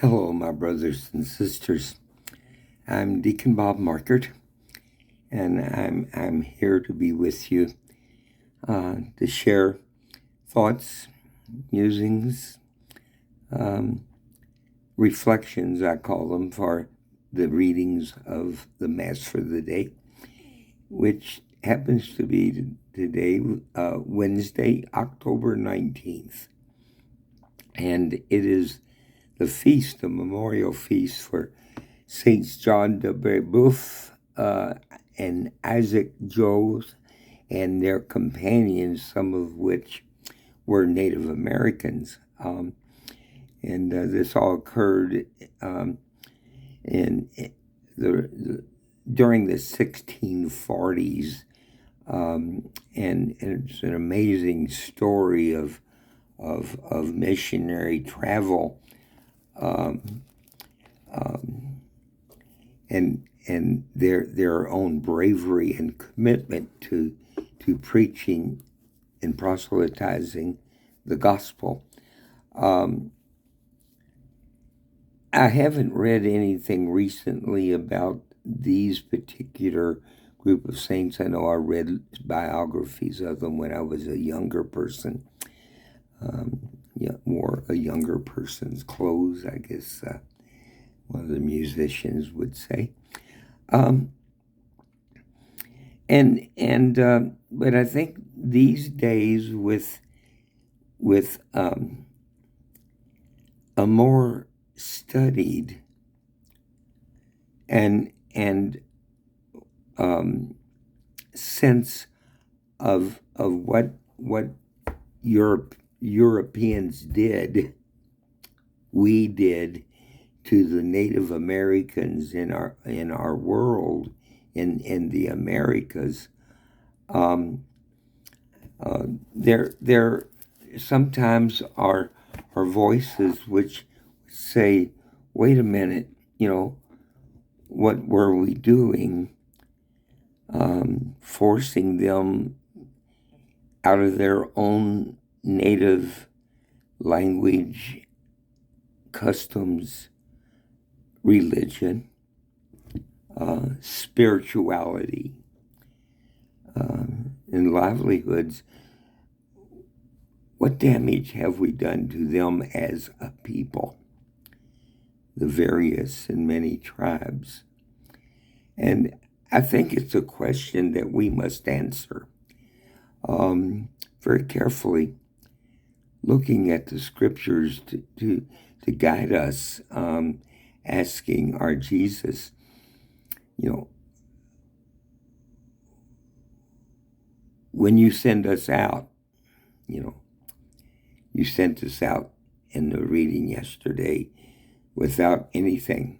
Hello, my brothers and sisters. I'm Deacon Bob Markert, and I'm here to be with you to share thoughts, musings, um, reflections, I call them, for the readings of the Mass for the day, which happens to be today, Wednesday, October 19th. And it is the feast, the memorial feast for Saints John de Brebeuf and Isaac Jogues and their companions, some of which were Native Americans. And this all occurred in during the 1640s. And it's an amazing story of missionary travel. And their own bravery and commitment to preaching and proselytizing the gospel. I haven't read anything recently about these particular group of saints. I know I read biographies of them when I was a younger person. More a younger person's clothes, I guess one of the musicians would say. But I think these days with a more studied and sense of what Europeans did, we did to the Native Americans in our world, in the Americas. There sometimes are voices which say, "Wait a minute, what were we doing? Forcing them out of their own native language, customs, religion, spirituality, and livelihoods. What damage have we done to them as a people, the various and many tribes?" And I think it's a question that we must answer very carefully, looking at the scriptures to guide us, asking our Jesus, when you send us out, you sent us out in the reading yesterday without anything,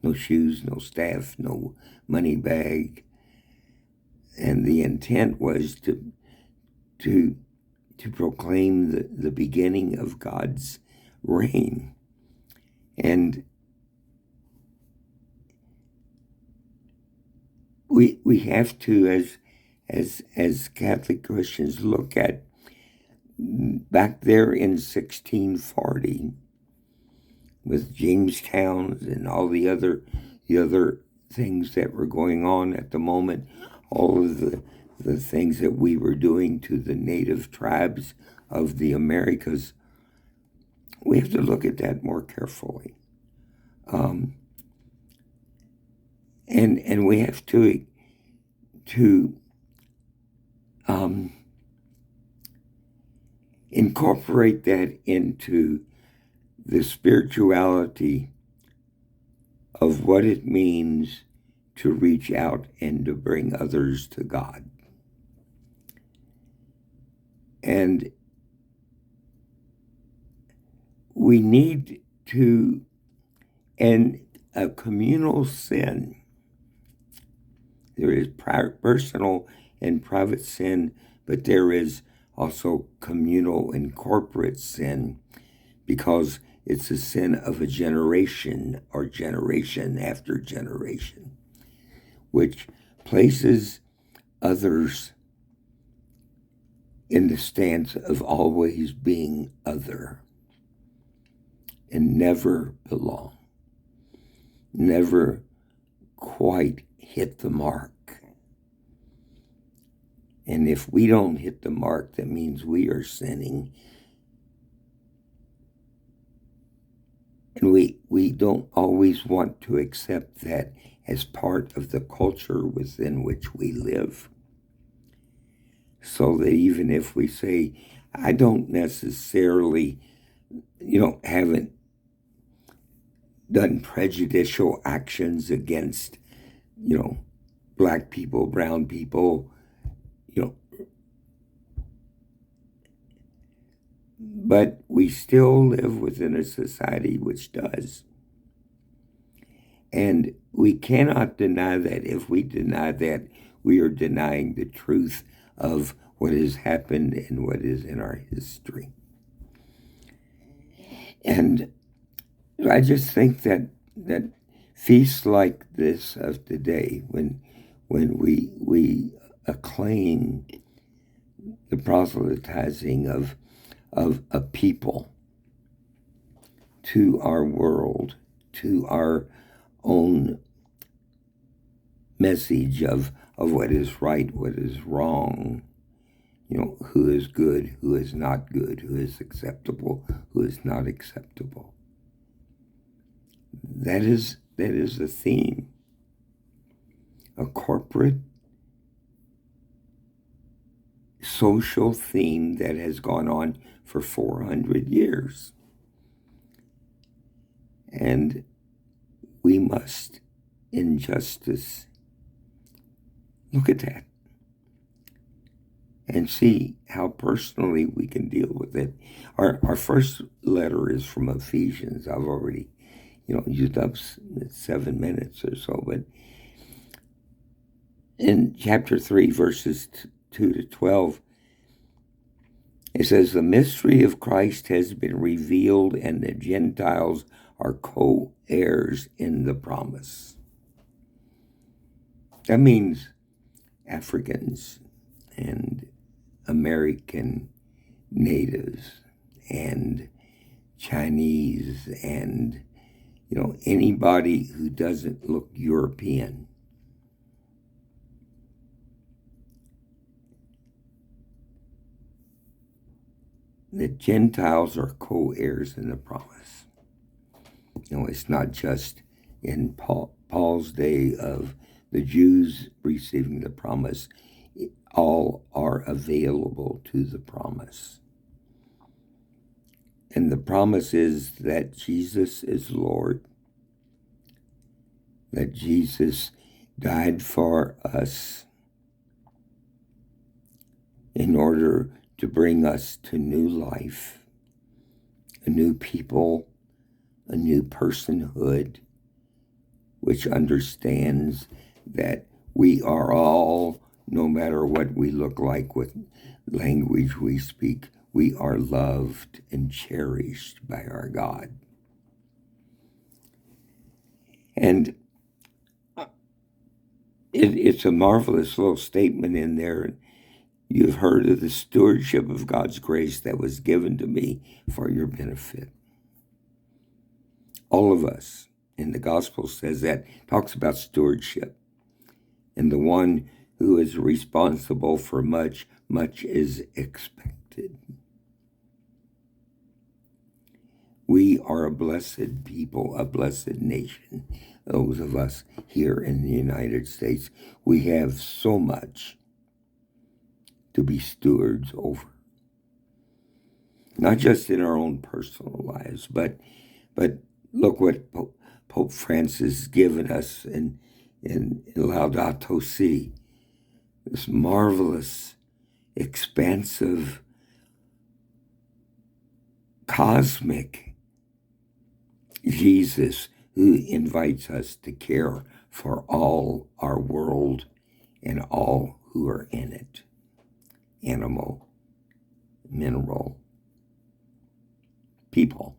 no shoes, no staff, no money bag. And the intent was to proclaim the beginning of God's reign. And we have to, as Catholic Christians, look at back there in 1640 with Jamestown and all the other things that were going on at the moment, all of the things that we were doing to the native tribes of the Americas. We have to look at that more carefully. And we have to incorporate that into the spirituality of what it means to reach out and to bring others to God. And we need to end a communal sin. There is personal and private sin, but there is also communal and corporate sin, because it's a sin of a generation or generation after generation, which places others in the stance of always being other. and never belong, never quite hit the mark. And if we don't hit the mark, that means we are sinning. And we don't always want to accept that as part of the culture within which we live. So that even if we say, I don't necessarily, haven't done prejudicial actions against, black people, brown people, but we still live within a society which does. And we cannot deny that. If we deny that, we are denying the truth of what has happened and what is in our history. And I just think that feasts like this of today, when we acclaim the proselytizing of a people to our world, to our own message of what is right, what is wrong, who is good, who is not good, who is acceptable, who is not acceptable. That is the theme. A corporate social theme that has gone on for 400 years. And we must, in justice, look at that and see how personally we can deal with it. Our first letter is from Ephesians. I've already, used up 7 minutes or so, but in chapter 3, verses 2 to 12, it says, the mystery of Christ has been revealed, and the Gentiles are co-heirs in the promise. That means Africans and American natives and Chinese and, anybody who doesn't look European. The Gentiles are co-heirs in the promise. It's not just in Paul's day of the Jews receiving the promise. All are available to the promise. And the promise is that Jesus is Lord, that Jesus died for us in order to bring us to new life, a new people, a new personhood, which understands that we are all, no matter what we look like, what language we speak, we are loved and cherished by our God. And it's a marvelous little statement in there. You've heard of the stewardship of God's grace that was given to me for your benefit. All of us in the gospel says that, talks about stewardship. And the one who is responsible for much, much is expected. We are a blessed people, a blessed nation. Those of us here in the United States, we have so much to be stewards over. Not just in our own personal lives, but look what Pope Francis has given us in Laudato Si, this marvelous, expansive, cosmic Jesus who invites us to care for all our world and all who are in it. Animal, mineral, people.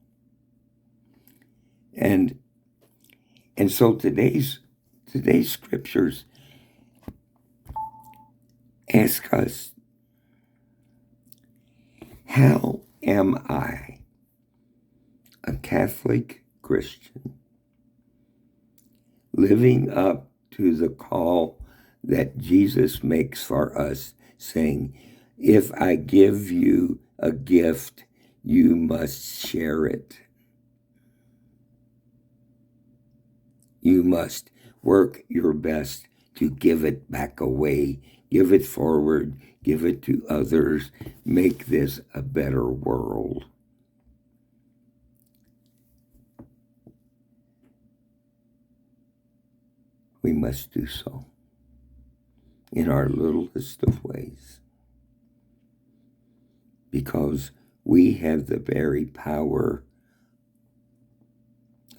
And so today's scriptures ask us, how am I a Catholic Christian, living up to the call that Jesus makes for us, saying, if I give you a gift, you must share it. You must work your best to give it back away, give it forward, give it to others, make this a better world. We must do so in our littlest of ways, because we have the very power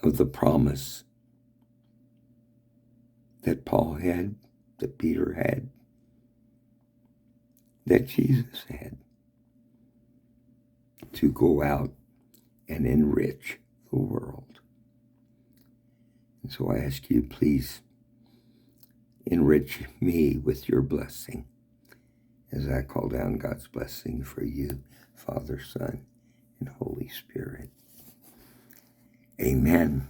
of the promise that Paul had, that Peter had, that Jesus had, to go out and enrich the world. And so I ask you, please enrich me with your blessing as I call down God's blessing for you, Father, Son, and Holy Spirit. Amen.